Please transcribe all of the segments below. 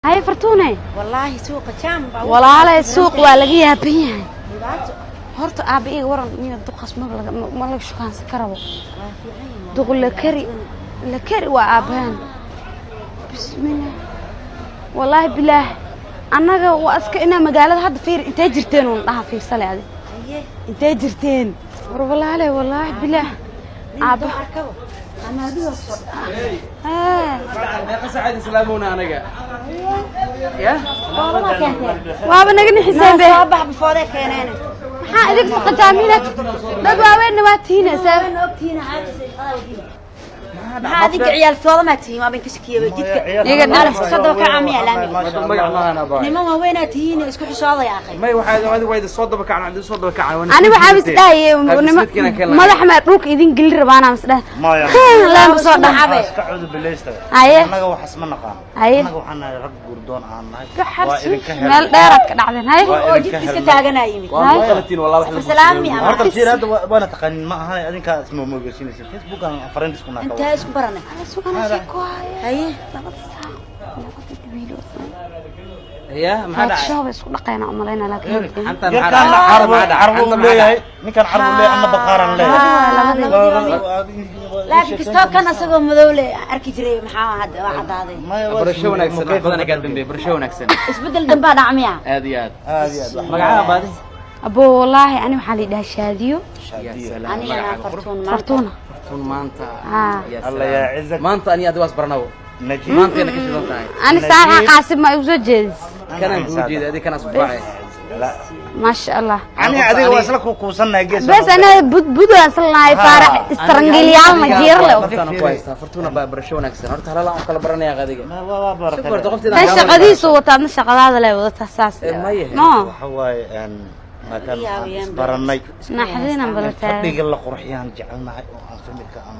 هاي فرتونة والله سوق جام والله على السوق ولاقيها بيها هرت أبي ورا مين الدقس ما لك شو كان سكره دقول لكري وأبان بسم الله والله بالله أنا وأسك إن مقالة هذا فير أنت جرتين ونها في صلاة هذه أنت جرتين والله عليه والله بالله أبا أنا أدوس ما قصعد سلامونا أنا جا يا وابا نقني حسين به صباح بفورك يا نانا حقك فقدامينك دبا وين واتينا وين أبتينا هذيك عيال صوره ما تهي ما بينك شكيه جدك يقدر صدق كعامي علامي نما وين تهينا اسكو حشاده يا اخي ما واحد وايد الصوت كان عندي صوت كان انا waxaa isdaaye madax ma dhulka idin gal rabaana masdaa la soo dhaxabay كعود بالليست anaga wax isma naqaan anaga waxaan rag gurdoon aan nahay waa idinka meel dheerad ka dhacdeen hay oo jidka iska taaganayay waa qalatiin wallahi wax la salaami horta tir hada waana taqaan ma aha adinka isma moogaysinaysa facebook aan friends kuna انت ايش برنا هي هي ما حدا شو بس دقينا املينا لكن انت عرب ليه نكان عرب ليه انا بقارن ليه لكن كستاب كان اسقو مدوله اركي جري maxaa hada waa cadaaday برشو wanaagsan badan gaad dambe برشو wanaagsan isbedel damba dhacmiya aad magaca baadi ابو والله انا waxaa lidhaa shaadiyo انا فرتونه maanta الله يعزك maanta ani aad waas barnaw نجي maanta ana ka shidan tahay انا ساعه قاسم ما soo jeedis kana guujeeda adii kana subaxay لا ما شاء الله انا ادي واسلك كوسنا جيس بس انا بدو اصلناي فارق استرنجليال ما جير له فرتونه برشو wanaagsan horta hala aan kala baranaya qadiga بارك الله shaqadiisu wataa shaqadaada leh wada saas no waxawaay aan ما كان برناي نحدينا بلتاي فديق الله قرحيان جعلناhay oo aan familka aan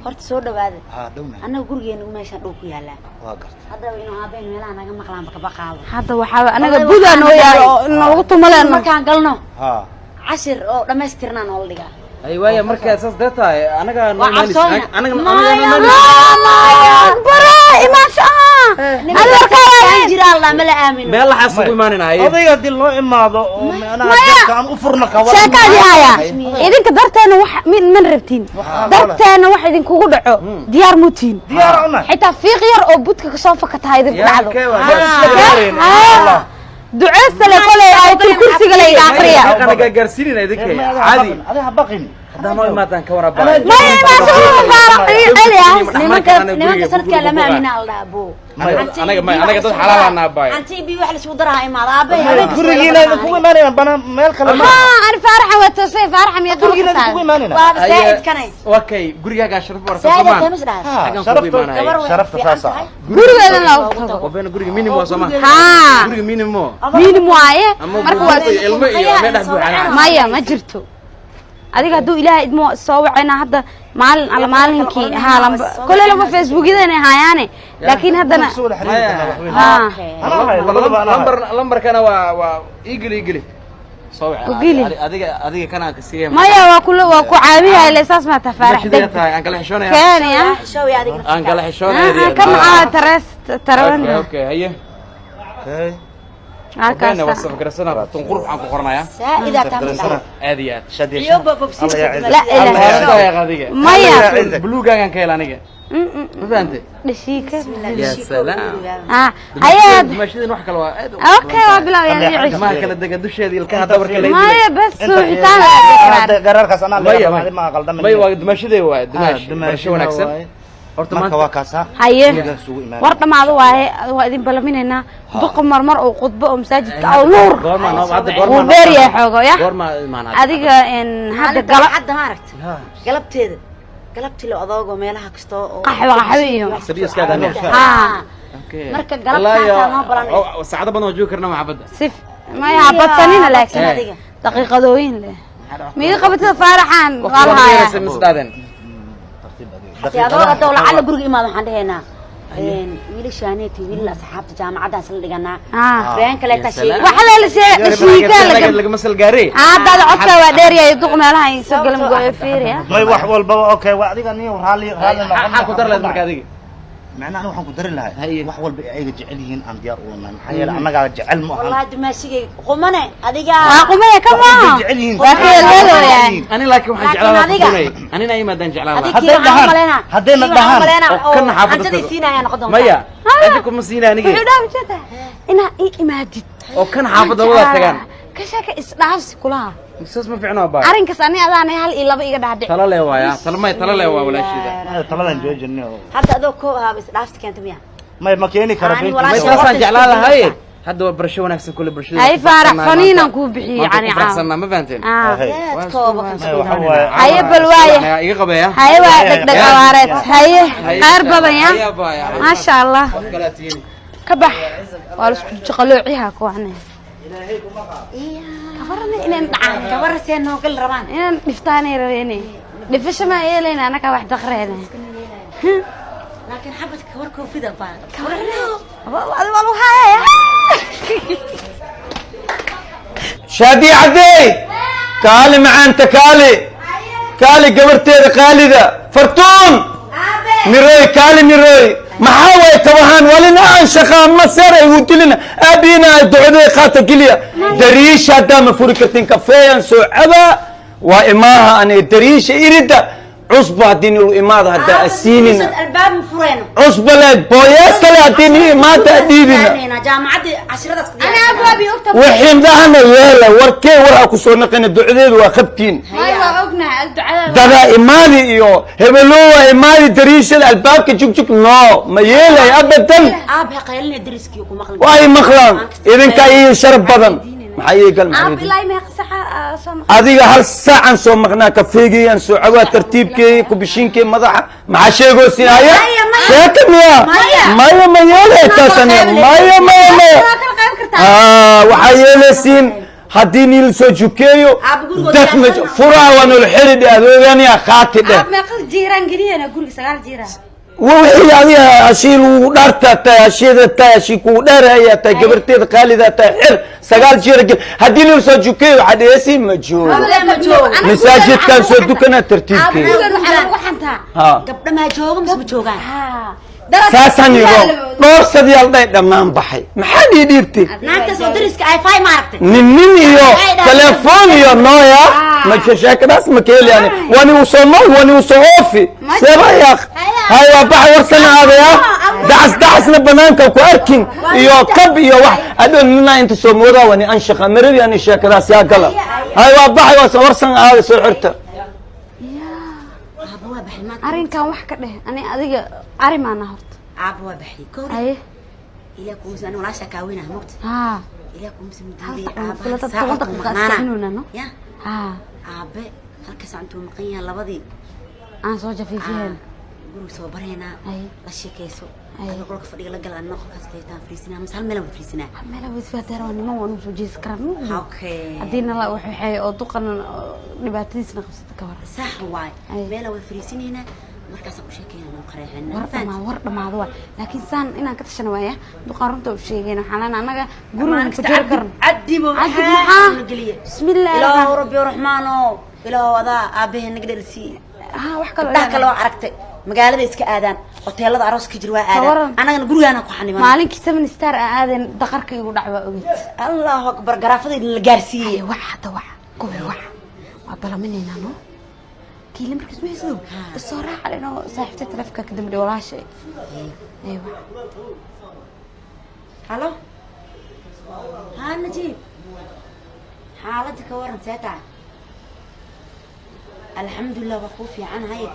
horta soo dhawaada dhowna anaga gurigeena u meesha dhow ku yaala waa gartay hadda inuu aabeen meelaha naga maqlaan ka baqaado hadda waxa anaga budaan oo yaalo nagu tumaleen markaan galno ha cashir oo dhameystirnaan oo dhiga ay waaya markaa saas deetaay anaga ما شاء الله جرى الله ما لا آمن meel la xasuuq imaanay odayga dil loo imaado oo ana dadka aan u furno ka wada sheekadii haya idinka darteena wax min rabtiin darteena wax idin kugu dhaco diyaar mutiin diyaar una xitaa fiiq yar oo budka ka soo fakata idin dhacdo duceysta le kolay ay kursiga la iga aqriya ana gaarsiinina idinka caadi adiga baqin hadda ma imaadan ka wara baa nimanka sanadka lama aamina alla abo anaga dad xalaalana baay anti bi wax la isku daraha imaada aabay gurigiina ku imaanayaan bana meel kale ma ana faaraxa wata say faaraxa miya gurigiina ku imaanayaan waa saa'id kanay okay gurigaaga sharaf war sharafta saasa gurigeena la tago qofna guriga minimum waa sama guriga minimum waaye marka waa ilmo iyo meedax buuxana maya ma jirto adiga haduu ilaahay idmo soo wacayna hadda maalin ala maalinkii haalanba kullu lama facebookidana hayaane laakiin haddana lambar kana waa igili soo wacay adiga kana ka siiyay maya waa ku caawiyaa ilaa saas ma tafaarax aan kala xishoonaya keenaya shooy adiga aan kala xishoonaya kama tarawan okay haye أنا وصف كرسنا تنقرب عن قرنايا. إذا كان أديات. شديد. لا لا يا غادية. ما يا. بلوغا كان كيلانية. ما فهمت؟ دشيكة. يا سلام. هيا. ماشي نروح كلوا. أوكي وبلا يعني. ما كلا دقة دش هذه الكهة دور كلا. ما يا بس إنسان. قرار كسرنا. ما قلنا. ما يواجد ماشي ده واحد. ماشي ونكسر. marka waa kaasa haye warta maadu waa idin balaminayna duq marmar oo qudbo oo masaajidka oo nuur oo beeriya xoogo ya adiga in hadda galabta ma aragti galabtii loo adoogo meelaha kasto oo qaxwo iyo sabiiskaada marka galabta ma balan saacada badan oo joog karna ma xabada sif ma ya badsanina laakiin daqiiqadooyin leh miga qabta faaraxan walaha يا دولة دولة على جروج إمام حدهنا ويل شانيتي ويل أصحاب الجامعة ده سل دجنا بيان كلا تشيء وحلا شيء كلا لك مثل جاري هذا العطا وديريا يدق مالها يسجل مجوي فيريا ما يوحول بابا أوكي وعدي كني وحالي حكوا ترى لازم كذي معناه أنا وحنا قدر لها هي. وحول بأي جعلين عن ديار وما محيا أنا قاعد جعل مو والله دماشي قمنا هذيك قمية كمان جعلين أنا لكن واحد لكن جعلها هذيك- فكوني أنا نايم أدين جعلها هذيك هدينا كيف عملنا هدينا الدهان. وكنا حافظة أنت الدهان. سينا يا نقدم ميا عندكم مسينا نجي wuxuu dhaaf jada inaa ii imaadid وكان حافظ الله تجان ka sheeka isdhaafsi kulaha مساس ما في عنا باي arrinkaas ani adaan hal iyo laba iga dhaadhic تلا له وايا تلا له ولا شيء ذا طلع نجوج إنه حتى أدوك كوها بس دافت كانت بيها ما كيني كرفين ولا ما شيء. يصير جعلها هاي هذا برشلونة أحسن كل برشلونة hay faarax faniinan kuu bixiyey yani عام ما فهمتين يا كوبا haye bal waaye يا قبيا haye waa dhegdheg abaareed haye khayr badan ya يا بايا maasha allah ka bax waa laisku jaqaloociha kuwane kabarana inaan dhacaan كبر سين هو كل رمان inaan dhiftaanay rabeene dhifasho ma yeelayna anaka wax daqreene لكن حبت كبر كوفي ذا بان walu haya شادي عدي كالي معانت كالي قبرتي قالدة فرتون ميروي كالي ميروي محاوي كوهان ولنا انشقا مسيرة يودلنا ابينا الدعوة قاتا قليا دريش هدا مفوركتين كفايا سوعبا وإماها أنا دريش إريدا عصبة ديني الإمادة هدا السينين الباب مفرينه عصبة لك بوياس كلا ديني ما تأديبنا جامعة عشرة أنا أبوابي أكتب وحين دهنا يلا وركي وراكو سو نقين الدعوة وخبتين أيوة أقنع الدعاء دابا إيماني إيو هبلوه إيماني دريش الألباب كجوك نو ما يلا أبدا أبها قيلنا درسكي وكم مخلنا واي مخلان إذن كاي شرب بدن محيي قال أب محيي لا ما يقصح صم هذه هل ساعة سو مغنا كفيجي أنسو عوا ترتيبك كوبشينك مضح مع شيء قوسي هيا شاكم يا مايا مايا تاسنيا مايا وحيا لسين هديني لسوجوكيو دخمج فرع ونالحرد أذواني أخاتي ده أب ما يقص جيران جريه أنا أقول سجال جيران وهي هذه أشيل ودارتا تا أشيل تا أشيكو دار هي تا جبرتي قالدة تا حر سجال جيران هديني لسوجوكيو حديثي مجهول مساجد كان سودكنا ترتيب كي ها قبل ما جوهم بس بجوغان ساسان يقول دور سديال ده دمان بحي ما حد يديرتي نانت سو درسك اي فاي ما عرفتي نني يو تلفون يو نويا ما تشاك ناس مكيل يعني واني وصلنا واني وصوفي سيبا يا اخ هاي بحي ورسنا هذا يا دعس نبنانك وكواركين يو كب يو واحد ادون لنا انت سو مودا واني انشق مربي اني شاك ناس يا قلب هاي بحي ورسنا هذا سعرته ابوها بحي ما arrinkan wax ka dheh ani adiga ari maana horta ابوها بحي كوري haye إليكم زين ولا شكاوينا موت ها إليكم هل سمدي kula dad toban daqiiqa iskacinuna no يا ha أبي هالكاس أنتم مقيا لبضي aan soo jafiifiyeen قولوا سو برينا haye لا شيكيسو أي. أنا بقولك فريق لقى لأنه كاس كيتان فريسنا مسال ملا فريسنا meel way isfaatay rawan nimo waan soo jees karaa أوكي hadina la wuxuu xay oo duqan dhibaatadiisna qabsata ka war صح واي أي. ملا وفريسين هنا مركز أبو شيكين أنا قريحنا war dhamaado waa laakiin saan inaan ka tashana waaya duqan runta u sheegayna xalaan anaga gurigan ku jir karn عدي عدي محا محا. نقليه bismillah إله ربي ورحمانه إله وضع أبيه نقدر سي ha wax kale daa kale oo aragtay magaalada iska aadaan hoteelada aroos ka jir waa Tawaran. aadaan anagana gurigaana ku xaniman maalinkii 7 star aadeen daqarka igu dhacba ogeed allahu akbar garaafadii la gaarsiiyey wax hada wax kuwa wax waa balaminayna no kii lambarkiis weyso soo raacayno saaxiibta taleefka ka dambe walaashay aywa halo ها نجيب حالتك ورن ساعتها الحمد لله وقوفي عن هاي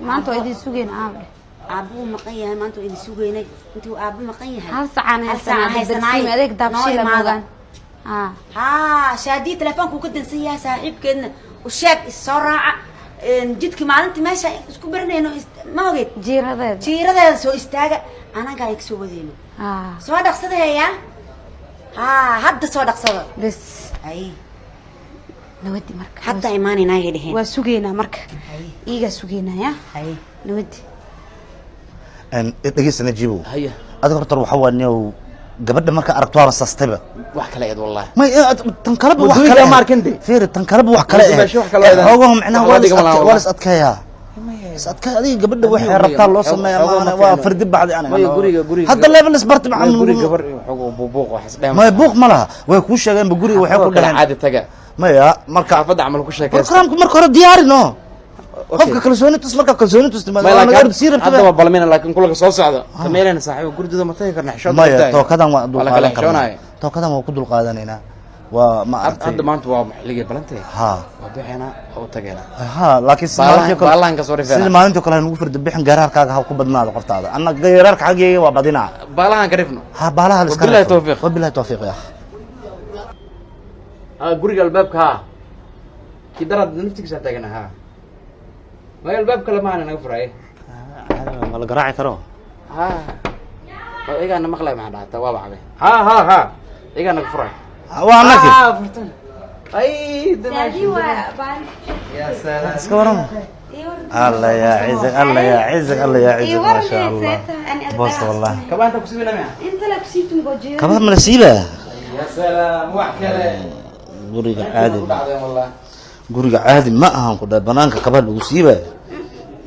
maanta waa idin sugeen aabe أبوه مقية ما أنتوا إذا سوقيني أنتوا أبوه مقية hal sacaan هل ساعة هاي haysanaa سناي adeeg daabshiila moogaan ها شادي تلفونك وكده نسيها صاحب كده وشاك السرعة جدك ما أنت ماشي اسكو برنا إنه ما وقت jiiradeeda جيرة سو استاجا أنا قاعد يكسو ذينه سو دقصده يا ها هاد سو دقصده bes أي nawadi marka حتى إيماني نايل هنا waa sugeynaa marka iiga sugeynaa ya أي nawadi دقيقة نجيبه هيا أذكر تروح حواني قبل ما كأركتوها بس استبى واحد كلا يد والله ما تنقلب ودوي وحكلا ما أركندي فير تنقلب وحكلا شو حكلا هو معناه ولس أتكيا sadka adiga gabadha waxay rabtaa loo sameeyaa waa fardi bacdi ana guriga hadda level isbarti ma guriga gabar wuxuu buuq wax isdheem ma buuq ma laha way ku sheegeen guriga waxay ku dhaxeen caadi taga maya marka afada amal ku sheekaysan programka marka hore diyaarino qofka kalsooni tus marka kalsooni tus ma ana gaar bisiir hadda waa balmina laakiin kulka soo socdo sameeyeen saaxiib gurigooda ma tagi karna xishood maya tookadan waa dul qaadan tookadan waa ku dul qaadanayna waa ma aragtay hadda maanta waa xilliga balantay ha wadaxina oo tageena ha laakiin baalan ka soo rifay sida maalinta kale aan ugu farda bixin garaarkaaga ha ku badnaado qoftaada anna garaarka xageeyay waa badina baalan ka rifno ha baalaha la iska billahi tawfiiq billahi tawfiiq ya guriga albaabka ha kidarad naftiisa taagana ha ma albaabka la maana naga furay wala garaaci karo ha eegana maqlay ma dhaata waa bacay ha eegana naga furay waa anaki ay damaashii ya salaam iska waran الله يا عزك الله يا عزك الله يا عزك ما شاء الله بص والله كمان انت كسبنا معه انت لا كسبتم بوجيه كمان من نسيبه يا سلام وحكله guriga caadi guriga caadi ma ahan ku banaanka kaba lagu siiba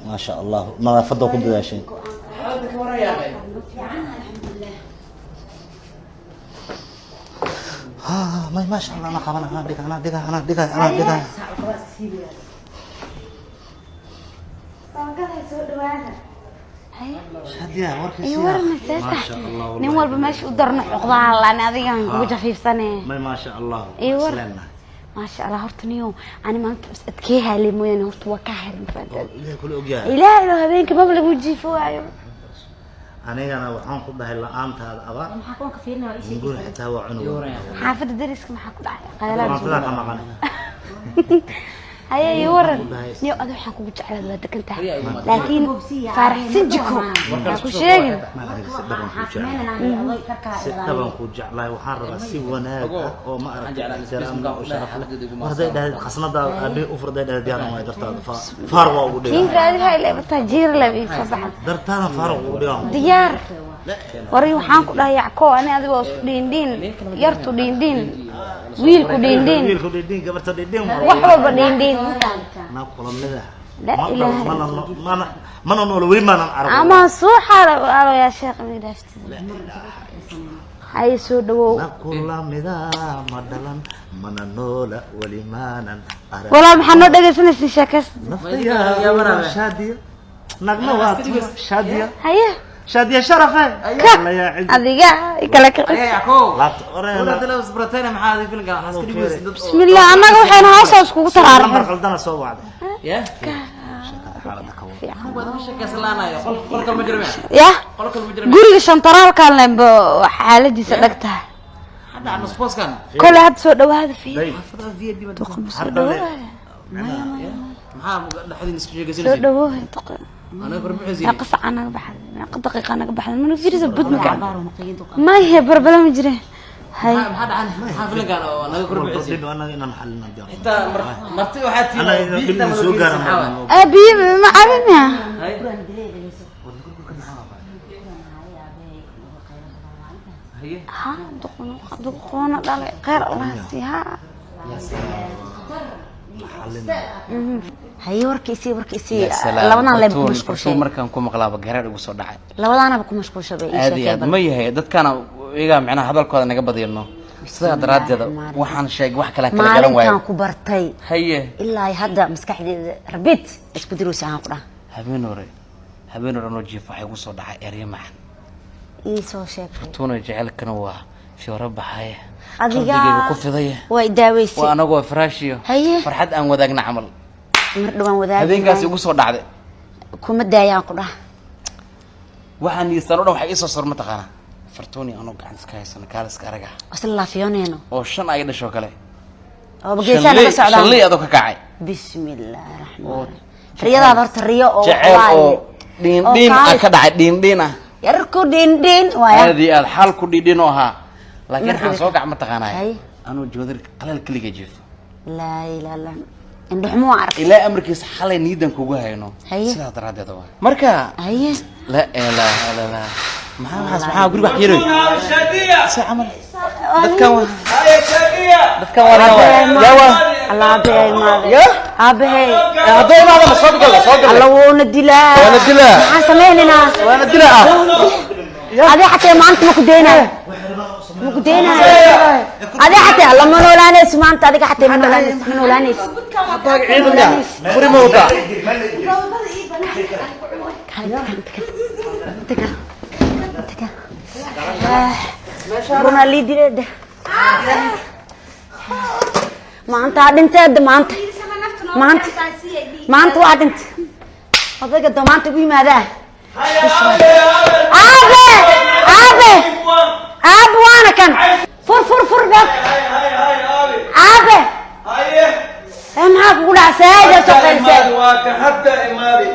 ma sha Allah nadaafada ku dadaashay ما شاء الله انا قبنا انا دقه شادية وركي ما شاء الله والله نمر بمشي ودرنا عقدها لان adiga aan kugu jafiifsanay ما شاء الله ما شاء الله hortaniyo ani maanta adkee halay mooyaan horta waa ka harin faadad ilaahay kula ogyahay ilaahay habeenka bab lagu jiifaayo anigana waxaan ku dhahay la'aantaada aba maxaa koon ka fiirnaa oo isii guri xitaa waa cunug xaafada dariska maxaa ku dhacay qaylaan maanta ka maqan هيا يورن نيو أنا وحنا كوب جعل هذا كنت لكن فرح سنجكو كل شيء طبعا كوب جعل وحرب سوينا أو ما أعرف سلام وشرف وهذا ده قصنا ده أبي أفرد ده ديانا ما يدرتها فارغ ودي كين هذه هاي اللي بتجير اللي بيصبح درتها فارغ ودي ديار وري وحنا كلها يعكو أنا هذا بس دين يرتو دين ويلكو دين قبرت دين وحبا دين أنا أقول لها لا إله ما نقول وين ما نعرف أما صوحة يا شيخ ميداشت هاي سودو نقول مذا مدلن من نولا ولمانا والله محنود دقيسنا سيشاكس يا مرا شادية نغنوات شادية هيا شادية شرفة الله يا عز أذيقا يكلك يا يعقوب لا ولا تلو صبرتين مع هذه فيلم بسم الله أنا وحين هاسا اسكو ترى قلدنا سو بعد يا يا قولي شنطرال كان حالتي صدقتها حد عن سبوس كان كل هذا سود وهذا فيه سود وهذا أنا بربع زين أقص أنا بحد دقيقة أنا بحد من في رزق بود مكان ما هي بربلا مجري هاي هذا عن حافل كان أنا بربع زين أنا محلنا جام أنت مرتي وحاتي أنا إذا سوق أبي ما عملنا هي ها دقونا دالي غير الله سيها هاي وركيسي لبنا لا بكو مشكل شيء markaan ku maqlaaba gareer ugu soo dhacay labadana bku mashquul shabay aad ma yahay dadkana iyaga macnaha hadalkooda naga badiyno sida daraadeeda waxaan sheegay wax kale kala garan waayo maalintan ku bartay haye ilaa hadda maskaxdeeda rabid isku diruus aan ku dhaha habeen hore noo jiif waxay ugu soo dhacay eryo maxan ii soo sheeg Fortuna jecelkana waa fiiro baxay adiga ku fiday way daaweysay waa anagoo faraashiyo farxad aan wadaagna camal mar dhawaan wadaagna habeenkaas ugu soo dhacday kuma daayaan ku dhaha waxaan niisano dhan waxa ii soo sorma taqaana Fortuna anoo gacan iska haysan kaaliska araga asal la fiyoneeno oo shan ay dhasho kale oo bageysana ka socdaan shalay adoo ka kacay bismillaahir rahmaanir riyada horta riyo oo dhiin ka dhacay dhiin ah yarku dhiin waaya aadi aad xal ku dhiin oo ahaa laakiin waxaan soo gacmo taqaanay anoo joodar qalal kaliga jiif la ilaaha indhuxmo arag ilaa amarkiis xalay niidan kugu hayno sida daraadeeda waa marka haye la ilaaha illa maxaa guriga wax yeeray shaadiya si amal dadkan waa Allah baa aabahay haddii maada ma soo gal alla woona dilaa maxaan sameynayna waana dilaa adi xatee maanta ma ku deynaa adi xatee alla ma noolaanayso maanta adiga xatee ma noolaanayso furi mooda Bruna lidire maanta dhinteed maanta waa dhint adiga damaanta ugu yimaadaa aabe waana kan fur bak aabe maxaa kugu dhacsaayda soo qaylsay waa ka hadda imaadi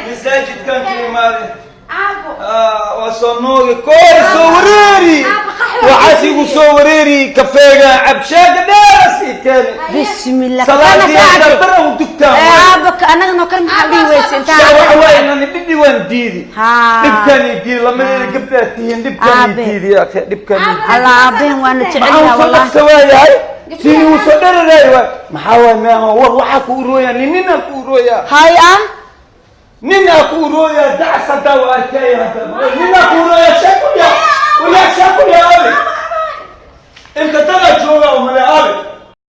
masaajidkan ka imaadi وصنوغي كل صوريري وعاسي صوريري كفايه عبشاق ناسي كان بسم الله صلاتي دبره ودكتان ابك انا نوكل محلي ويس انت وين انا بدي وين ديدي دبكاني دي لما قبلتي دبكاني ديدي يا اخي دبكاني الله ابين وانا جعلها والله سوايا سي وصدري ما حاول ما هو waxa ku urooya ninina ku urooya hay نينا كورويا دعسة دوا كي هذا نينا كورويا شكو يا